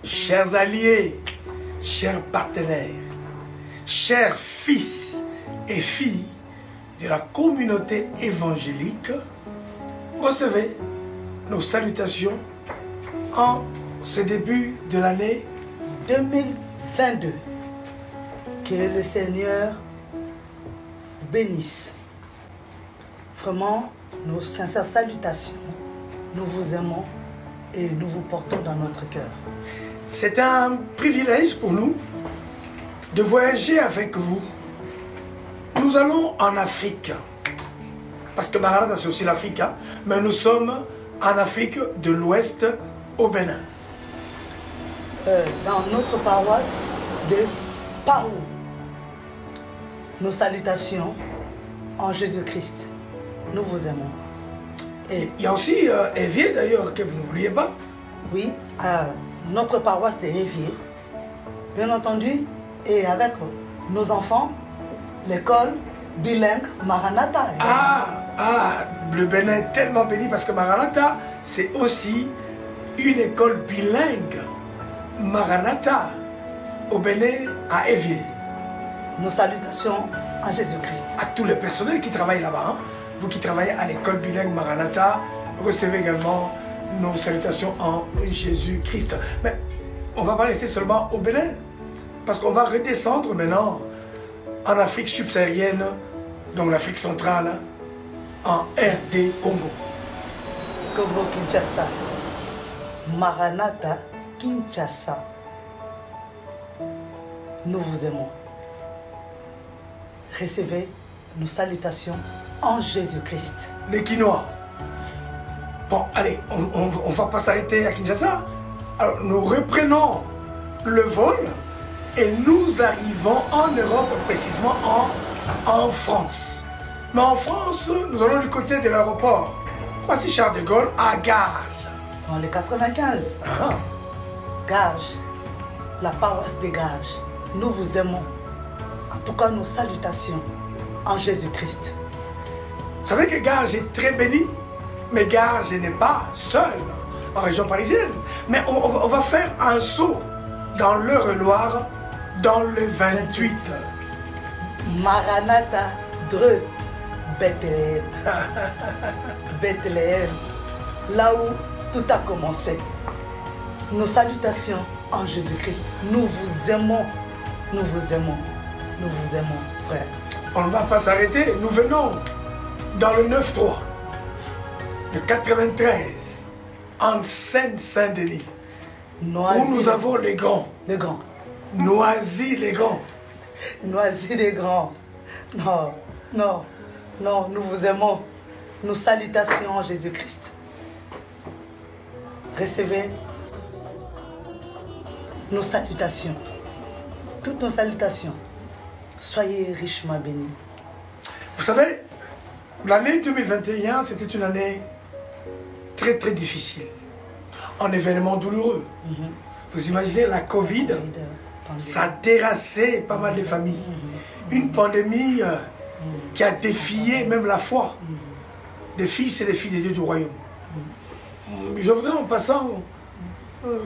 Chers alliés, chers partenaires, chers fils et filles de la communauté évangélique, recevez nos salutations en ce début de l'année 2022. Que le Seigneur bénisse. Vraiment, nos sincères salutations. Nous vous aimons et nous vous portons dans notre cœur. C'est un privilège pour nous de voyager avec vous. Nous allons en Afrique, parce que Maranatha c'est aussi l'Afrique, hein, mais nous sommes en Afrique de l'Ouest au Bénin. Dans notre paroisse de Pao. Nos salutations en Jésus-Christ. Nous vous aimons. Et il y a aussi Évier d'ailleurs, que vous ne vouliez pas. Oui, notre paroisse de Évier, bien entendu, et avec nos enfants, l'école bilingue Maranatha. Le Bénin est tellement béni parce que Maranatha, c'est aussi une école bilingue. Maranatha, au Bénin, à Évier. Nos salutations en Jésus-Christ. À tous les personnels qui travaillent là-bas, hein. Vous qui travaillez à l'école bilingue Maranatha, recevez également nos salutations en Jésus-Christ. Mais on ne va pas rester seulement au Bénin, parce qu'on va redescendre maintenant en Afrique subsaharienne, donc l'Afrique centrale, en RD Congo. Congo Kinshasa. Maranatha Kinshasa. Nous vous aimons. Recevez nos salutations en Jésus-Christ. Les Quinois. Bon, allez, on ne va pas s'arrêter à Kinshasa. Alors, nous reprenons le vol et nous arrivons en Europe, précisément en France. Mais en France, nous allons du côté de l'aéroport. Voici Charles de Gaulle à Garges. Dans les 95. Garges, la paroisse des Garges. Nous vous aimons. En tout cas, nos salutations en Jésus-Christ. Vous savez que Garges est très béni, mais Garges n'est pas seul en région parisienne. Mais on va faire un saut dans l'Eure-et-Loire, dans le 28. Maranatha, Dreux, Bethléem. Bethléem, là où tout a commencé. Nos salutations en Jésus-Christ. Nous vous aimons, nous vous aimons, nous vous aimons, frère. On ne va pas s'arrêter, nous venons dans le 9-3, le 93, en Seine-Saint-Denis, où nous avons les grands. Les grands. Noisy les grands. Noisy les grands. Non, non, non, nous vous aimons. Nos salutations en Jésus-Christ. Recevez nos salutations. Toutes nos salutations. Soyez richement bénis. Vous savez, l'année 2021, c'était une année très très difficile. Un événement douloureux. Vous imaginez la Covid, ça a terrassé pas mal de familles. Une pandémie qui a défié même la foi des fils et des filles des dieux du royaume. Je voudrais en passant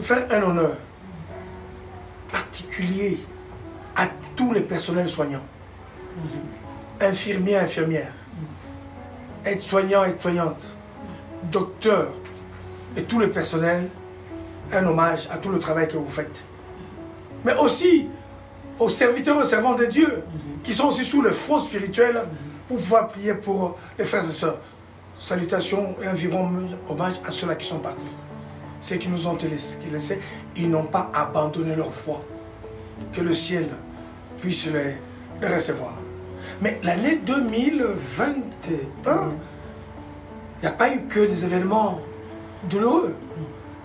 faire un honneur particulier à tous les personnels soignants, infirmiers, infirmières, aides-soignants, aides-soignantes, docteurs et tout le personnel, un hommage à tout le travail que vous faites. Mais aussi aux serviteurs et servants de Dieu qui sont aussi sous le front spirituel pour pouvoir prier pour les frères et sœurs. Salutations et un vibrant hommage à ceux-là qui sont partis. Ceux qui nous ont laissés, ils n'ont pas abandonné leur foi. Que le ciel puisse les recevoir. Mais l'année 2021, il n'y a pas eu que des événements douloureux.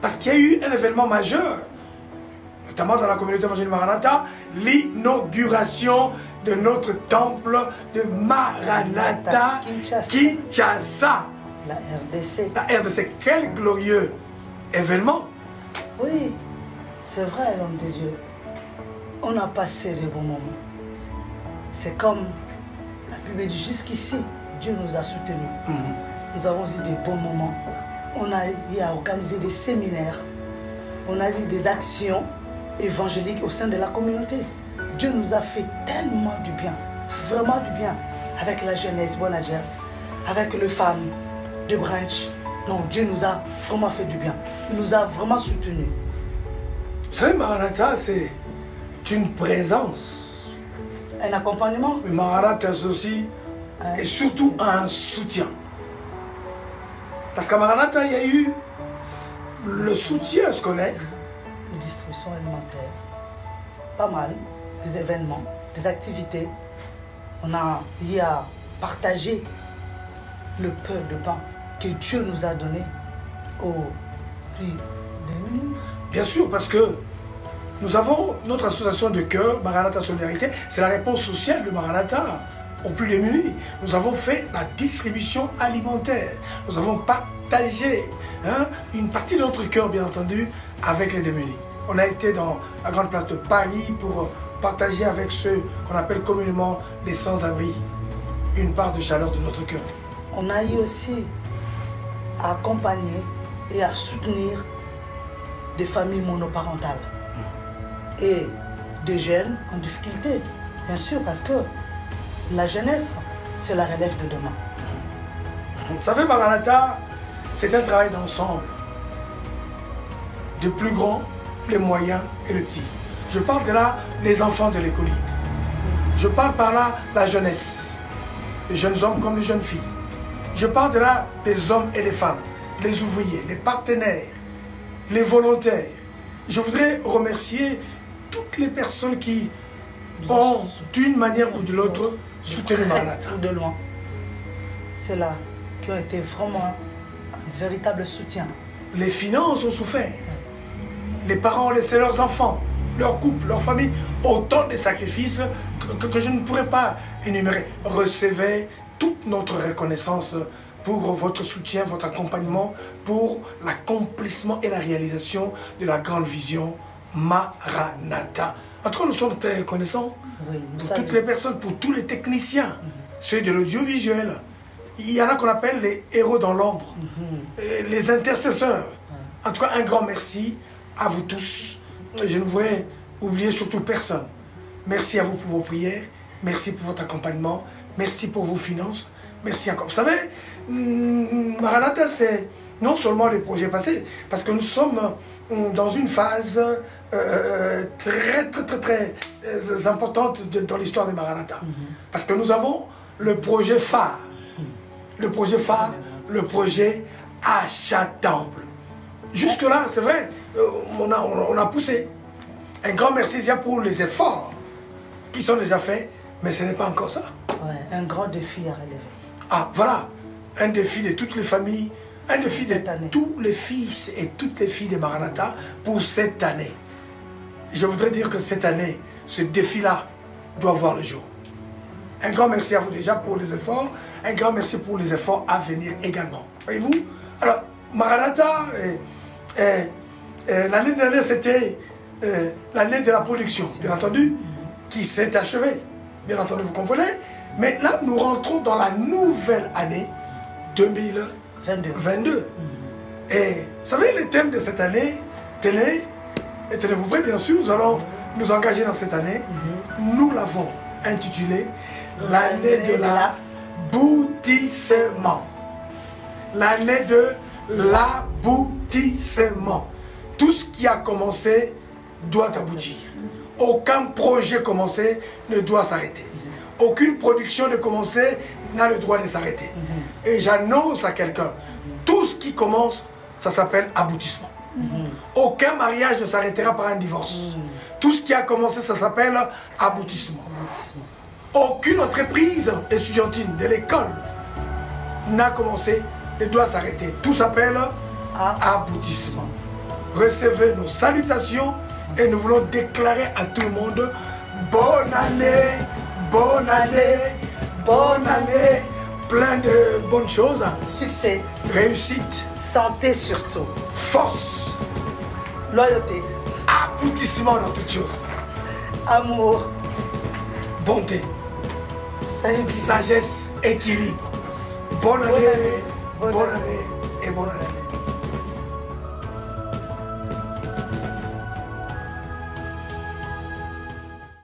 Parce qu'il y a eu un événement majeur, notamment dans la communauté évangélique Maranatha, l'inauguration de notre temple de Maranatha Kinshasa. La RDC. La RDC, quel glorieux événement. Oui, c'est vrai, l'homme de Dieu. On a passé des bons moments. C'est comme la Bible dit, jusqu'ici, Dieu nous a soutenus. Nous avons eu des bons moments. On a eu à organiser des séminaires. on a eu des actions évangéliques au sein de la communauté. Dieu nous a fait tellement du bien, vraiment du bien, avec la jeunesse Bonadjas, avec les femmes de Branch. Non, Dieu nous a vraiment fait du bien. Il nous a vraiment soutenus. Vous savez, Maranatha, c'est une présence. Un accompagnement. Mais Maranatha, c'est aussi, et surtout un soutien. Parce qu'à Maranatha, il y a eu le soutien scolaire. Une distribution alimentaire. Pas mal. Des événements, des activités. On a eu à partager le peu de pain que Dieu nous a donné au plus démunis. Bien sûr, parce que nous avons notre association de cœur, Maranatha Solidarité, c'est la réponse sociale de Maranatha aux plus démunis. Nous avons fait la distribution alimentaire. Nous avons partagé une partie de notre cœur, bien entendu, avec les démunis. On a été dans la grande place de Paris pour partager avec ceux qu'on appelle communément les sans-abri une part de chaleur de notre cœur. On a eu aussi à accompagner et à soutenir des familles monoparentales et des jeunes en difficulté, bien sûr, parce que la jeunesse, c'est la relève de demain. Vous savez, Maranatha, c'est un travail d'ensemble, de plus grands, les moyens et les petits. Je parle de là des enfants de l'écolite. Je parle par là la jeunesse, les jeunes hommes comme les jeunes filles. Je parle de là des hommes et des femmes, les ouvriers, les partenaires, les volontaires. Je voudrais remercier toutes les personnes qui ont, d'une manière ou de l'autre, soutenu Maranatha. Ou de loin. C'est là qui ont été vraiment un véritable soutien. Les finances ont souffert. Les parents ont laissé leurs enfants, leurs couples, leurs familles, autant de sacrifices que je ne pourrais pas énumérer. Recevez toute notre reconnaissance pour votre soutien, votre accompagnement, pour l'accomplissement et la réalisation de la grande vision Maranatha. En tout cas, nous sommes très reconnaissants pour toutes les personnes, pour tous les techniciens, ceux de l'audiovisuel. Il y en a qu'on appelle les héros dans l'ombre, les intercesseurs. En tout cas, un grand merci à vous tous. Je ne voudrais oublier surtout personne. Merci à vous pour vos prières, merci pour votre accompagnement, merci pour vos finances, merci encore. Vous savez, Maranatha, c'est non seulement les projets passés, parce que nous sommes dans une phase très importante dans l'histoire de Maranatha. Parce que nous avons le projet phare, le projet Achat Temple. Jusque-là, c'est vrai, on a poussé. Un grand merci déjà pour les efforts qui sont déjà faits, mais ce n'est pas encore ça. Ouais, un grand défi à relever. Ah, voilà, un défi de toutes les familles, un défi de tous les fils et toutes les filles de Maranatha pour cette année. Je voudrais dire que cette année, ce défi-là doit voir le jour. Un grand merci à vous déjà pour les efforts, un grand merci pour les efforts à venir également. Voyez-vous? Alors, Maranatha, l'année dernière, c'était l'année de la production, bien entendu, qui s'est achevée. Bien entendu, vous comprenez? Mais là, nous rentrons dans la nouvelle année 2022. Et vous savez, le thème de cette année, tenez-vous prêts, bien sûr, nous allons nous engager dans cette année. Nous l'avons intitulé l'année de l'aboutissement. L'année de l'aboutissement. Tout ce qui a commencé doit aboutir. Aucun projet commencé ne doit s'arrêter. Aucune production de commencer n'a le droit de s'arrêter. Et j'annonce à quelqu'un, tout ce qui commence, ça s'appelle aboutissement. Aucun mariage ne s'arrêtera par un divorce. Tout ce qui a commencé, ça s'appelle aboutissement. Aucune entreprise estudiantine de l'école n'a commencé, ne doit s'arrêter. Tout s'appelle aboutissement. Recevez nos salutations et nous voulons déclarer à tout le monde bonne année, bonne année, bonne année, plein de bonnes choses. Succès, réussite, santé surtout, force, loyauté, aboutissement dans toutes choses, amour, bonté, sagesse, équilibre. Bonne année et bonne année.